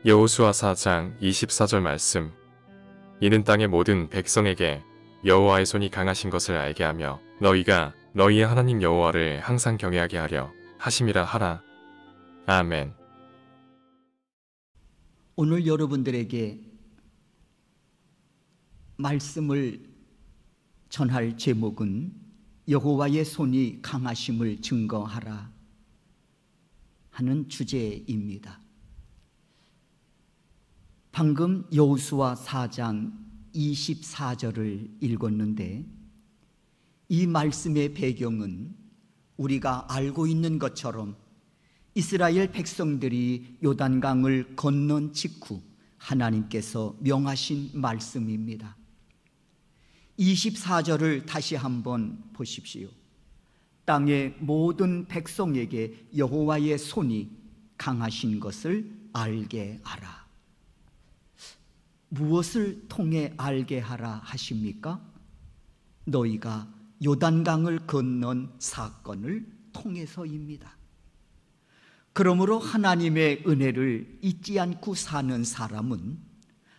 여호수아 4장 24절 말씀. 이는 땅의 모든 백성에게 여호와의 손이 강하신 것을 알게 하며 너희가 너희의 하나님 여호와를 항상 경외하게 하려 하심이라 하라. 아멘. 오늘 여러분들에게 말씀을 전할 제목은 여호와의 손이 강하심을 증거하라 하는 주제입니다. 방금 여호수아 4장 24절을 읽었는데 이 말씀의 배경은 우리가 알고 있는 것처럼 이스라엘 백성들이 요단강을 건넌 직후 하나님께서 명하신 말씀입니다. 24절을 다시 한번 보십시오. 땅의 모든 백성에게 여호와의 손이 강하신 것을 알게 하라. 무엇을 통해 알게 하라 하십니까? 너희가 요단강을 건넌 사건을 통해서입니다. 그러므로 하나님의 은혜를 잊지 않고 사는 사람은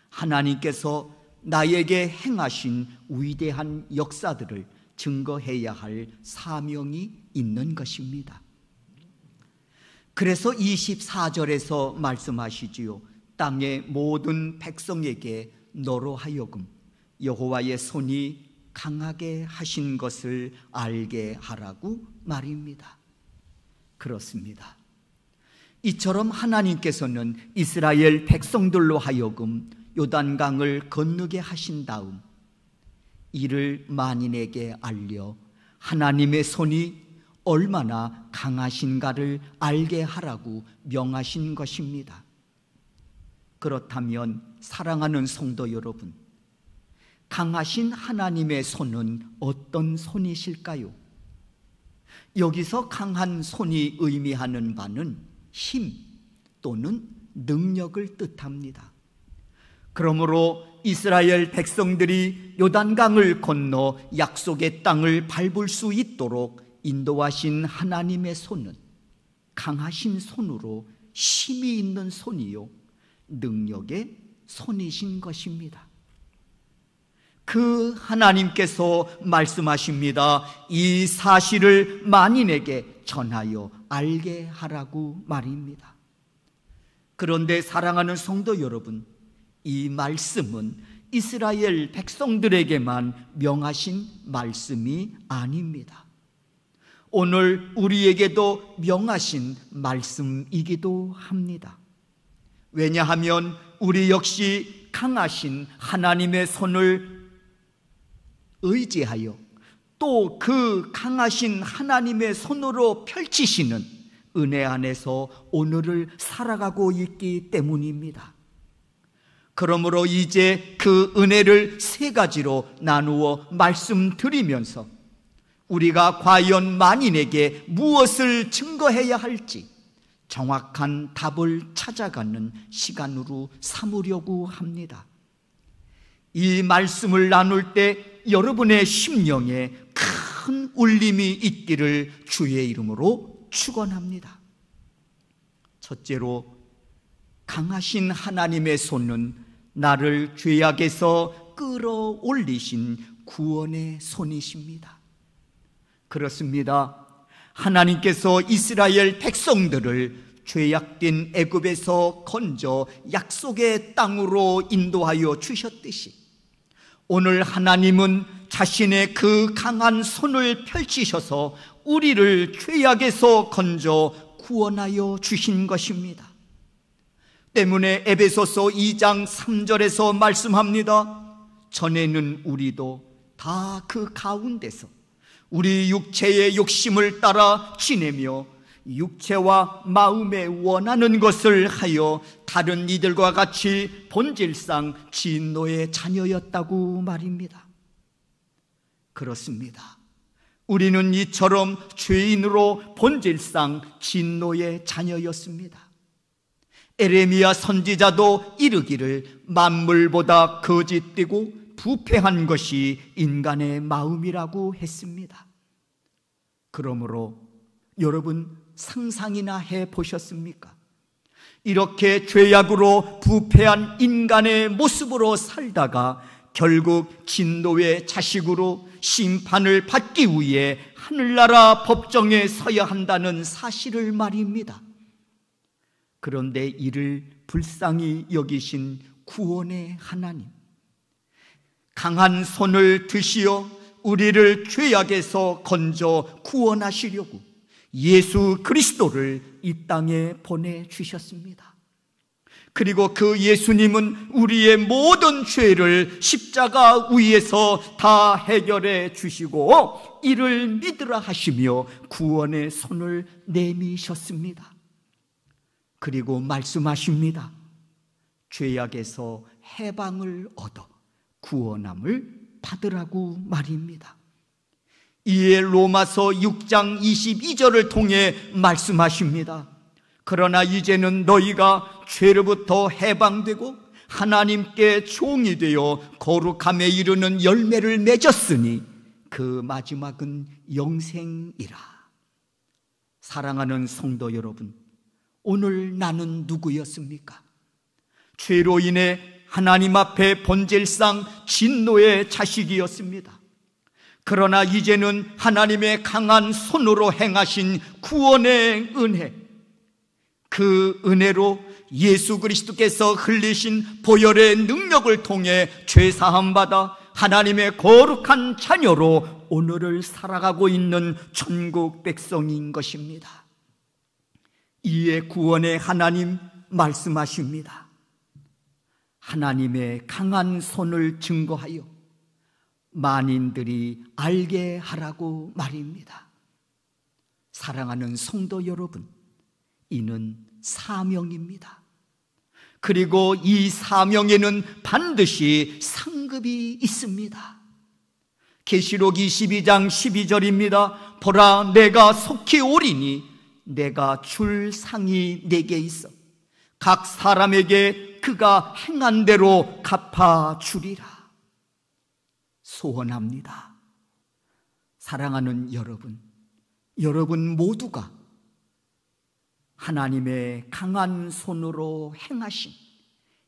하나님께서 나에게 행하신 위대한 역사들을 증거해야 할 사명이 있는 것입니다. 그래서 24절에서 말씀하시지요. 땅의 모든 백성에게 너로 하여금 여호와의 손이 강하게 하신 것을 알게 하라고 말입니다. 그렇습니다. 이처럼 하나님께서는 이스라엘 백성들로 하여금 요단강을 건너게 하신 다음 이를 만인에게 알려 하나님의 손이 얼마나 강하신가를 알게 하라고 명하신 것입니다. 그렇다면 사랑하는 성도 여러분, 강하신 하나님의 손은 어떤 손이실까요? 여기서 강한 손이 의미하는 바는 힘 또는 능력을 뜻합니다. 그러므로 이스라엘 백성들이 요단강을 건너 약속의 땅을 밟을 수 있도록 인도하신 하나님의 손은 강하신 손으로 힘이 있는 손이요 능력의 손이신 것입니다. 그 하나님께서 말씀하십니다. 이 사실을 만인에게 전하여 알게 하라고 말입니다. 그런데 사랑하는 성도 여러분, 이 말씀은 이스라엘 백성들에게만 명하신 말씀이 아닙니다. 오늘 우리에게도 명하신 말씀이기도 합니다. 왜냐하면 우리 역시 강하신 하나님의 손을 의지하여 또 그 강하신 하나님의 손으로 펼치시는 은혜 안에서 오늘을 살아가고 있기 때문입니다. 그러므로 이제 그 은혜를 세 가지로 나누어 말씀드리면서 우리가 과연 만인에게 무엇을 증거해야 할지 정확한 답을 찾아가는 시간으로 삼으려고 합니다. 이 말씀을 나눌 때 여러분의 심령에 큰 울림이 있기를 주의 이름으로 축원합니다. 첫째로, 강하신 하나님의 손은 나를 죄악에서 끌어올리신 구원의 손이십니다. 그렇습니다. 하나님께서 이스라엘 백성들을 죄악된 애굽에서 건져 약속의 땅으로 인도하여 주셨듯이 오늘 하나님은 자신의 그 강한 손을 펼치셔서 우리를 죄악에서 건져 구원하여 주신 것입니다. 때문에 에베소서 2장 3절에서 말씀합니다. 전에는 우리도 다 그 가운데서 우리 육체의 욕심을 따라 지내며 육체와 마음에 원하는 것을 하여 다른 이들과 같이 본질상 진노의 자녀였다고 말입니다. 그렇습니다. 우리는 이처럼 죄인으로 본질상 진노의 자녀였습니다. 에레미야 선지자도 이르기를 만물보다 거짓되고 부패한 것이 인간의 마음이라고 했습니다. 그러므로 여러분 상상이나 해보셨습니까? 이렇게 죄악으로 부패한 인간의 모습으로 살다가 결국 진노의 자식으로 심판을 받기 위해 하늘나라 법정에 서야 한다는 사실을 말입니다. 그런데 이를 불쌍히 여기신 구원의 하나님, 강한 손을 드시어 우리를 죄악에서 건져 구원하시려고 예수 그리스도를 이 땅에 보내주셨습니다. 그리고 그 예수님은 우리의 모든 죄를 십자가 위에서 다 해결해 주시고 이를 믿으라 하시며 구원의 손을 내미셨습니다. 그리고 말씀하십니다. 죄악에서 해방을 얻어 구원함을 받으라고 말입니다. 이에 로마서 6장 22절을 통해 말씀하십니다. 그러나 이제는 너희가 죄로부터 해방되고 하나님께 종이 되어 거룩함에 이르는 열매를 맺었으니 그 마지막은 영생이라. 사랑하는 성도 여러분, 오늘 나는 누구였습니까? 죄로 인해 하나님 앞에 본질상 진노의 자식이었습니다. 그러나 이제는 하나님의 강한 손으로 행하신 구원의 은혜, 그 은혜로 예수 그리스도께서 흘리신 보혈의 능력을 통해 죄사함 받아 하나님의 거룩한 자녀로 오늘을 살아가고 있는 천국 백성인 것입니다. 이에 구원의 하나님 말씀하십니다. 하나님의 강한 손을 증거하여 만인들이 알게 하라고 말입니다. 사랑하는 성도 여러분, 이는 사명입니다. 그리고 이 사명에는 반드시 상급이 있습니다. 계시록 22장 12절입니다. 보라, 내가 속히 오리니 내가 줄 상이 내게 있어 각 사람에게 그가 행한 대로 갚아주리라. 소원합니다. 사랑하는 여러분, 여러분 모두가 하나님의 강한 손으로 행하신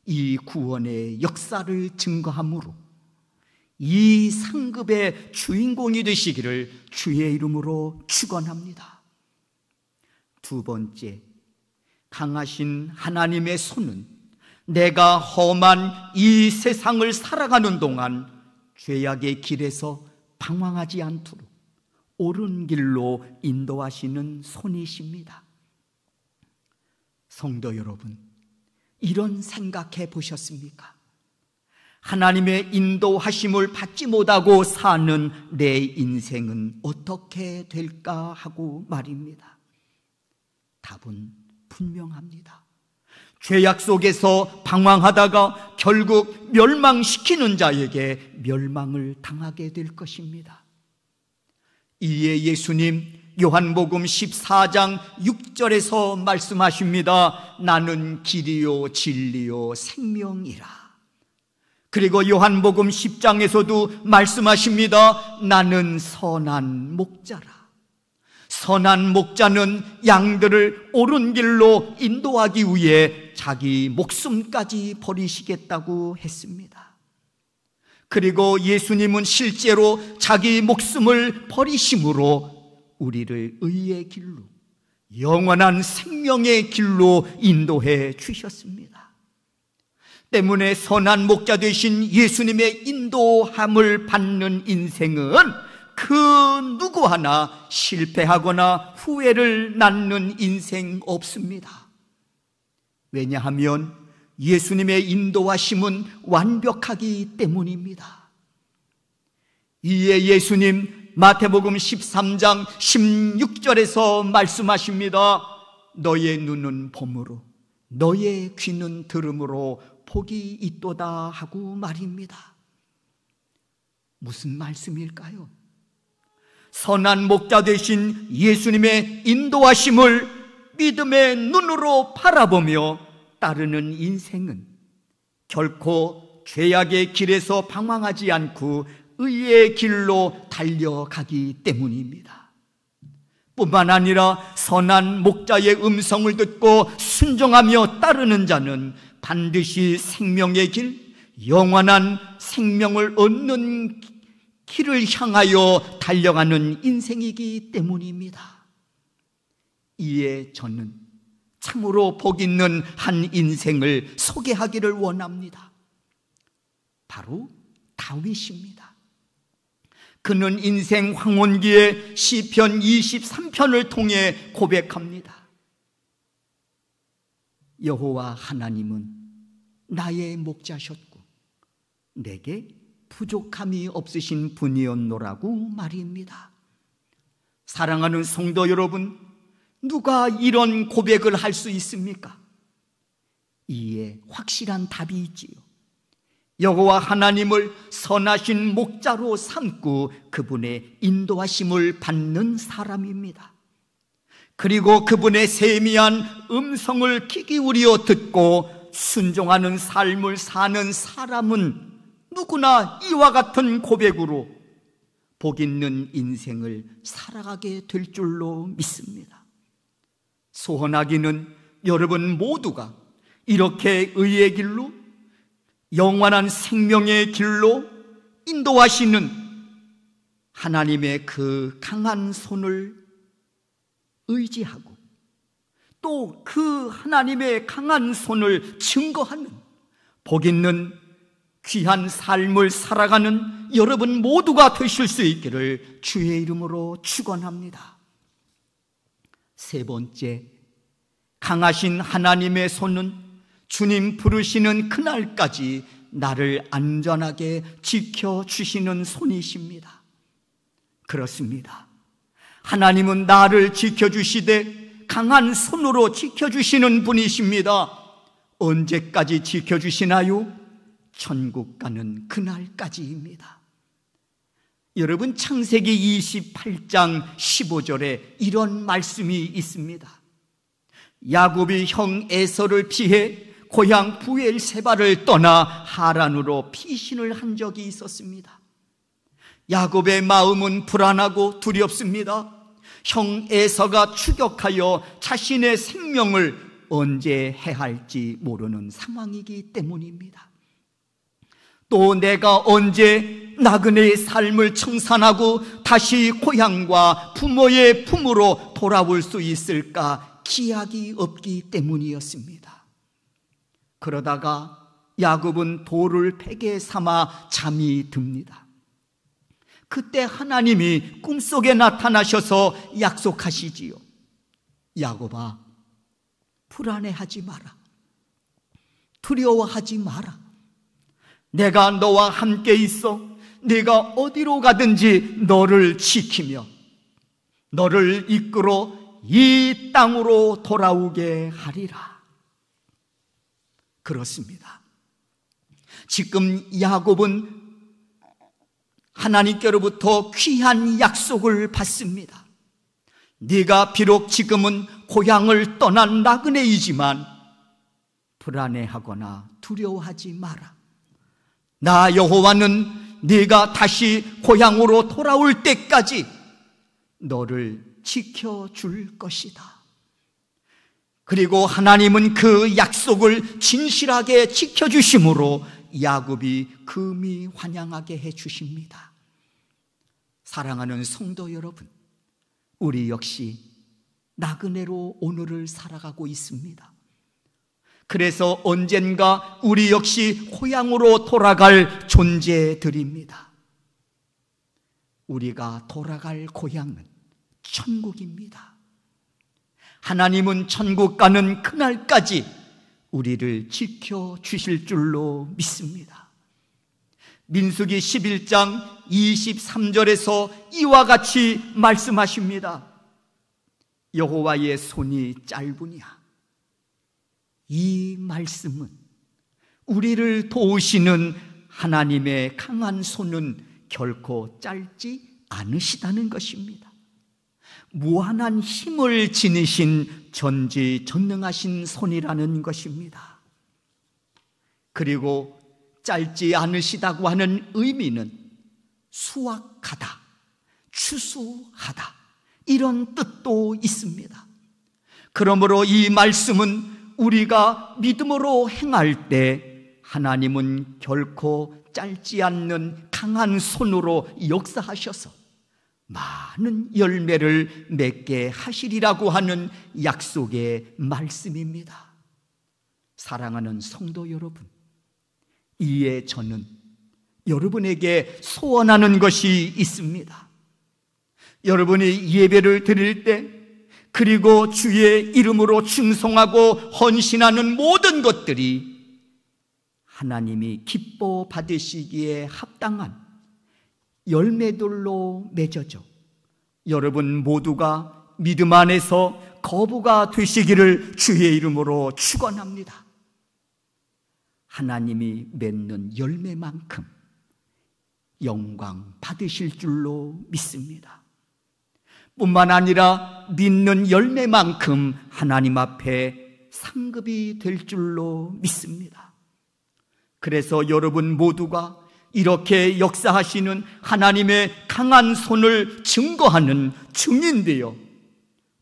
이 구원의 역사를 증거함으로 이 상급의 주인공이 되시기를 주의 이름으로 축원합니다. 두 번째, 강하신 하나님의 손은 내가 험한 이 세상을 살아가는 동안 죄악의 길에서 방황하지 않도록 옳은 길로 인도하시는 손이십니다. 성도 여러분, 이런 생각해 보셨습니까? 하나님의 인도하심을 받지 못하고 사는 내 인생은 어떻게 될까 하고 말입니다. 답은 분명합니다. 죄악 속에서 방황하다가 결국 멸망시키는 자에게 멸망을 당하게 될 것입니다. 이에 예수님 요한복음 14장 6절에서 말씀하십니다. 나는 길이요 진리요 생명이라. 그리고 요한복음 10장에서도 말씀하십니다. 나는 선한 목자라. 선한 목자는 양들을 옳은 길로 인도하기 위해 자기 목숨까지 버리시겠다고 했습니다. 그리고 예수님은 실제로 자기 목숨을 버리심으로 우리를 의의 길로, 영원한 생명의 길로 인도해 주셨습니다. 때문에 선한 목자 되신 예수님의 인도함을 받는 인생은 그 누구 하나 실패하거나 후회를 낳는 인생 없습니다. 왜냐하면 예수님의 인도하심은 완벽하기 때문입니다. 이에 예수님 마태복음 13장 16절에서 말씀하십니다. 너의 눈은 봄으로 너의 귀는 들음으로 복이 있도다 하고 말입니다. 무슨 말씀일까요? 선한 목자 되신 예수님의 인도하심을 믿음의 눈으로 바라보며 따르는 인생은 결코 죄악의 길에서 방황하지 않고 의의 길로 달려가기 때문입니다. 뿐만 아니라 선한 목자의 음성을 듣고 순종하며 따르는 자는 반드시 생명의 길, 영원한 생명을 얻는 길을 향하여 달려가는 인생이기 때문입니다. 이에 저는 참으로 복 있는 한 인생을 소개하기를 원합니다. 바로 다윗입니다. 그는 인생 황혼기에 시편 23편을 통해 고백합니다. 여호와 하나님은 나의 목자셨고 내게 부족함이 없으신 분이었노라고 말입니다. 사랑하는 성도 여러분, 누가 이런 고백을 할 수 있습니까? 이에 확실한 답이 있지요. 여호와 하나님을 선하신 목자로 삼고 그분의 인도하심을 받는 사람입니다. 그리고 그분의 세미한 음성을 귀 기울여 듣고 순종하는 삶을 사는 사람은 누구나 이와 같은 고백으로 복 있는 인생을 살아가게 될 줄로 믿습니다. 소원하기는 여러분 모두가 이렇게 의의 길로, 영원한 생명의 길로 인도하시는 하나님의 그 강한 손을 의지하고 또 그 하나님의 강한 손을 증거하는 복 있는 귀한 삶을 살아가는 여러분 모두가 되실 수 있기를 주의 이름으로 축원합니다. 세 번째, 강하신 하나님의 손은 주님 부르시는 그날까지 나를 안전하게 지켜주시는 손이십니다. 그렇습니다. 하나님은 나를 지켜주시되 강한 손으로 지켜주시는 분이십니다. 언제까지 지켜주시나요? 천국 가는 그날까지입니다. 여러분, 창세기 28장 15절에 이런 말씀이 있습니다. 야곱이 형 에서를 피해 고향 부엘세바를 떠나 하란으로 피신을 한 적이 있었습니다. 야곱의 마음은 불안하고 두렵습니다. 형 에서가 추격하여 자신의 생명을 언제 해할지 모르는 상황이기 때문입니다. 또 내가 언제 나그네의 삶을 청산하고 다시 고향과 부모의 품으로 돌아올 수 있을까 기약이 없기 때문이었습니다. 그러다가 야곱은 돌을 베개 삼아 잠이 듭니다. 그때 하나님이 꿈속에 나타나셔서 약속하시지요. 야곱아, 불안해하지 마라. 두려워하지 마라. 내가 너와 함께 있어 네가 어디로 가든지 너를 지키며 너를 이끌어 이 땅으로 돌아오게 하리라. 그렇습니다. 지금 야곱은 하나님께로부터 귀한 약속을 받습니다. 네가 비록 지금은 고향을 떠난 나그네이지만 불안해하거나 두려워하지 마라. 나 여호와는 네가 다시 고향으로 돌아올 때까지 너를 지켜줄 것이다. 그리고 하나님은 그 약속을 진실하게 지켜주심으로 야곱이 금이 환영하게 해주십니다. 사랑하는 성도 여러분, 우리 역시 나그네로 오늘을 살아가고 있습니다. 그래서 언젠가 우리 역시 고향으로 돌아갈 존재들입니다. 우리가 돌아갈 고향은 천국입니다. 하나님은 천국 가는 그날까지 우리를 지켜주실 줄로 믿습니다. 민수기 11장 23절에서 이와 같이 말씀하십니다. 여호와의 손이 짧으냐. 이 말씀은 우리를 도우시는 하나님의 강한 손은 결코 짧지 않으시다는 것입니다. 무한한 힘을 지니신 전지전능하신 손이라는 것입니다. 그리고 짧지 않으시다고 하는 의미는 수확하다, 추수하다, 이런 뜻도 있습니다. 그러므로 이 말씀은 우리가 믿음으로 행할 때 하나님은 결코 짧지 않는 강한 손으로 역사하셔서 많은 열매를 맺게 하시리라고 하는 약속의 말씀입니다. 사랑하는 성도 여러분, 이에 저는 여러분에게 소원하는 것이 있습니다. 여러분이 예배를 드릴 때, 그리고 주의 이름으로 충성하고 헌신하는 모든 것들이 하나님이 기뻐 받으시기에 합당한 열매들로 맺어져 여러분 모두가 믿음 안에서 거부가 되시기를 주의 이름으로 축원합니다. 하나님이 맺는 열매만큼 영광 받으실 줄로 믿습니다. 뿐만 아니라 믿는 열매만큼 하나님 앞에 상급이 될 줄로 믿습니다. 그래서 여러분 모두가 이렇게 역사하시는 하나님의 강한 손을 증거하는 증인되어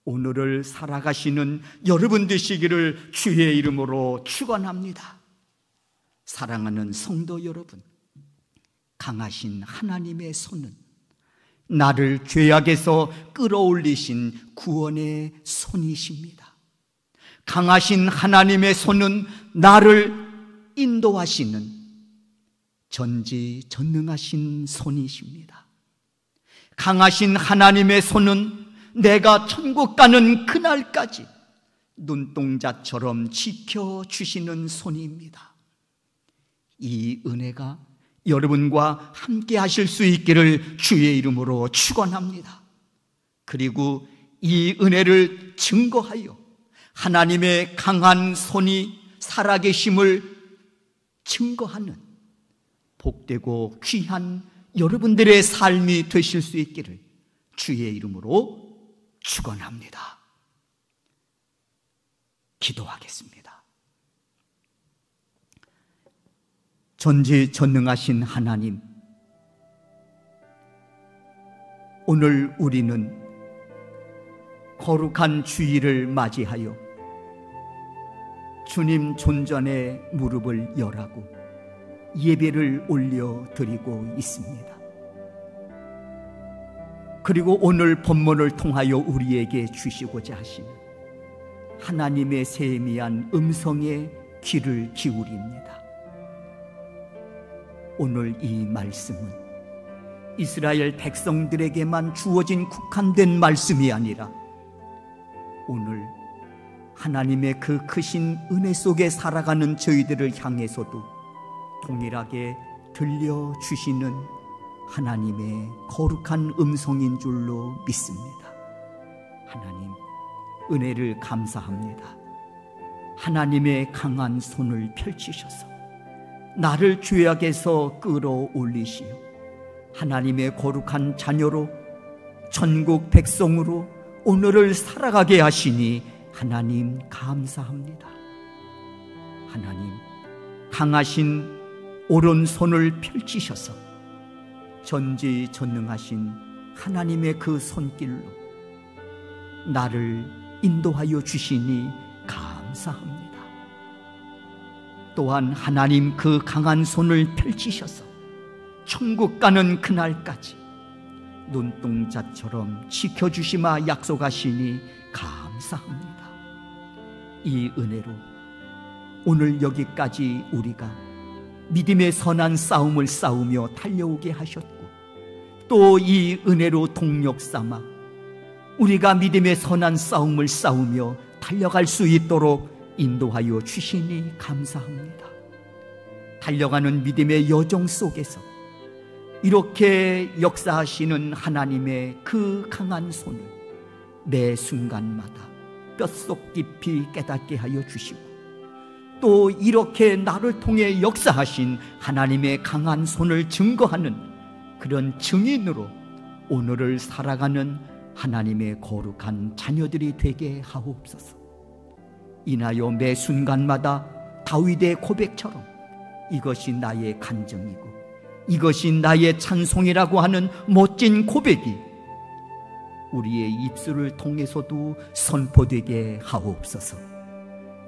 오늘을 살아가시는 여러분 되시기를 주의 이름으로 축원합니다. 사랑하는 성도 여러분, 강하신 하나님의 손은 나를 죄악에서 끌어올리신 구원의 손이십니다. 강하신 하나님의 손은 나를 인도하시는 전지전능하신 손이십니다. 강하신 하나님의 손은 내가 천국 가는 그날까지 눈동자처럼 지켜주시는 손입니다. 이 은혜가 여러분과 함께 하실 수 있기를 주의 이름으로 축원합니다. 그리고 이 은혜를 증거하여 하나님의 강한 손이 살아계심을 증거하는 복되고 귀한 여러분들의 삶이 되실 수 있기를 주의 이름으로 축원합니다. 기도하겠습니다. 전지전능하신 하나님, 오늘 우리는 거룩한 주일을 맞이하여 주님 존전에 무릎을 열하고 예배를 올려드리고 있습니다. 그리고 오늘 본문을 통하여 우리에게 주시고자 하시는 하나님의 세미한 음성에 귀를 기울입니다. 오늘 이 말씀은 이스라엘 백성들에게만 주어진 국한된 말씀이 아니라 오늘 하나님의 그 크신 은혜 속에 살아가는 저희들을 향해서도 동일하게 들려주시는 하나님의 거룩한 음성인 줄로 믿습니다. 하나님, 은혜를 감사합니다. 하나님의 강한 손을 펼치셔서 나를 죄악에서 끌어올리시어 하나님의 거룩한 자녀로 천국 백성으로 오늘을 살아가게 하시니 하나님 감사합니다. 하나님, 강하신 오른손을 펼치셔서 전지전능하신 하나님의 그 손길로 나를 인도하여 주시니 감사합니다. 또한 하나님 그 강한 손을 펼치셔서 천국 가는 그날까지 눈동자처럼 지켜주시마 약속하시니 감사합니다. 이 은혜로 오늘 여기까지 우리가 믿음의 선한 싸움을 싸우며 달려오게 하셨고, 또 이 은혜로 동력 삼아 우리가 믿음의 선한 싸움을 싸우며 달려갈 수 있도록 인도하여 주시니 감사합니다. 달려가는 믿음의 여정 속에서 이렇게 역사하시는 하나님의 그 강한 손을 매 순간마다 뼛속 깊이 깨닫게 하여 주시고, 또 이렇게 나를 통해 역사하신 하나님의 강한 손을 증거하는 그런 증인으로 오늘을 살아가는 하나님의 거룩한 자녀들이 되게 하옵소서. 인하여 매 순간마다 다윗의 고백처럼 이것이 나의 간증이고 이것이 나의 찬송이라고 하는 멋진 고백이 우리의 입술을 통해서도 선포되게 하옵소서.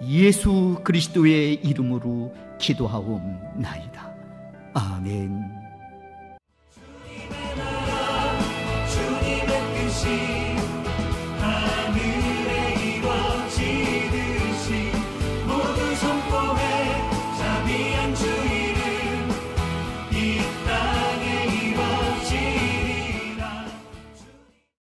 예수 그리스도의 이름으로 기도하옵나이다. 아멘. 주님의 뜻이